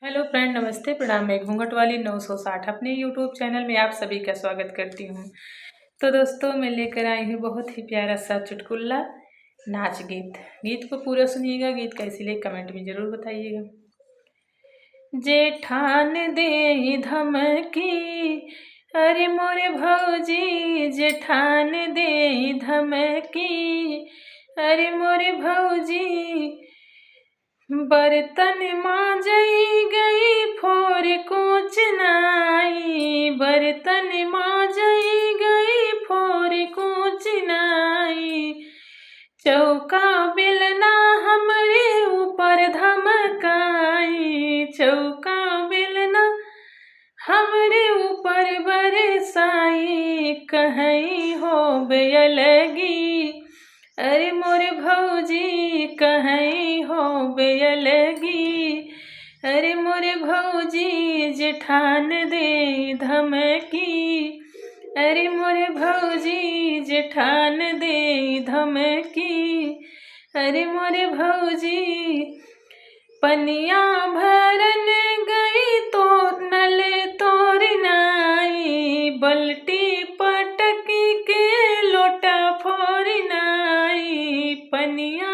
Hello friend, नमस्ते, प्रणाम। मैं घूंघट वाली 960 अपने यूट्यूब चैनल में आप सभी का स्वागत करती हूँ। तो दोस्तों, मैं लेकर आई हूँ बहुत ही प्यारा सा चुटकुला नाच गीत। गीत को पूरा सुनिएगा। गीत कैसी लगे कमेंट में ज़रूर बताइएगा। जेठान दे धमकी, अरे मोरे भौजी जेठान दे धमकी, अरे मोरे भौजी बर्तन मांजई गई फोर कोच नाई, बर्तन मांजई गई फोर कोच नाई, चौका बेलना हमरे ऊपर धमकाई, चौका बेलना हमरे ऊपर बरसाई, कहीं हो बेयलगी, अरे मोरे भौजी कहीं हो बेयलगी, अरे मोरे भौजी जेठान दे धमकी, अरे मोरे भौजी जेठान दे धमकी, अरे मोरे भौजी पनिया भरन गई तो नल तोरनाई, बल्टी पटकी के लोटा फोरनाई, पनिया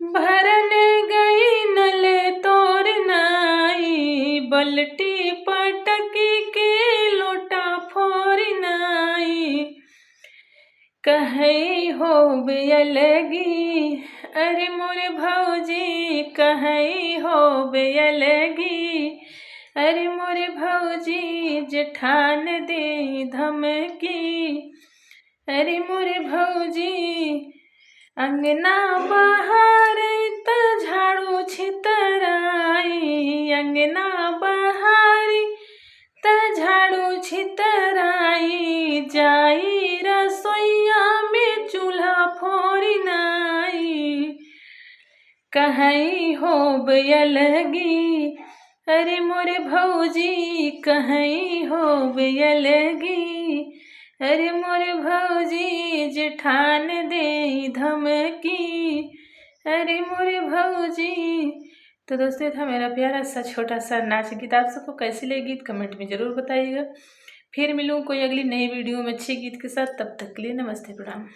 भरन गई नल तोरनाई, बल्टी पटकी के लोटा फोरनाई, कहीं हो बेयलगी, अरे मोरे भौजी कहीं हो बेयलगी, अरे मोरे भौजी जेठान दे धमकी, अरे मोरे भौजी अंगना बाहर त झाड़ू छितराई, अंगना बाहर त झाड़ू छितराई, जाई रसोईया में चूल्हा फोरनाई, कहीं हो बेयलगी, अरे मोरे भौजी कहीं हो बेयलगी, अरे मोरे भौजी जेठान दे धमकी, अरे मोरे भौजी। तो दोस्तों, था मेरा प्यारा सा छोटा सा नाच गीत। आप सबको कैसी लगी गीत कमेंट में ज़रूर बताइएगा। फिर मिलूँ कोई अगली नई वीडियो में अच्छे गीत के साथ। तब तक के लिए नमस्ते, प्रणाम।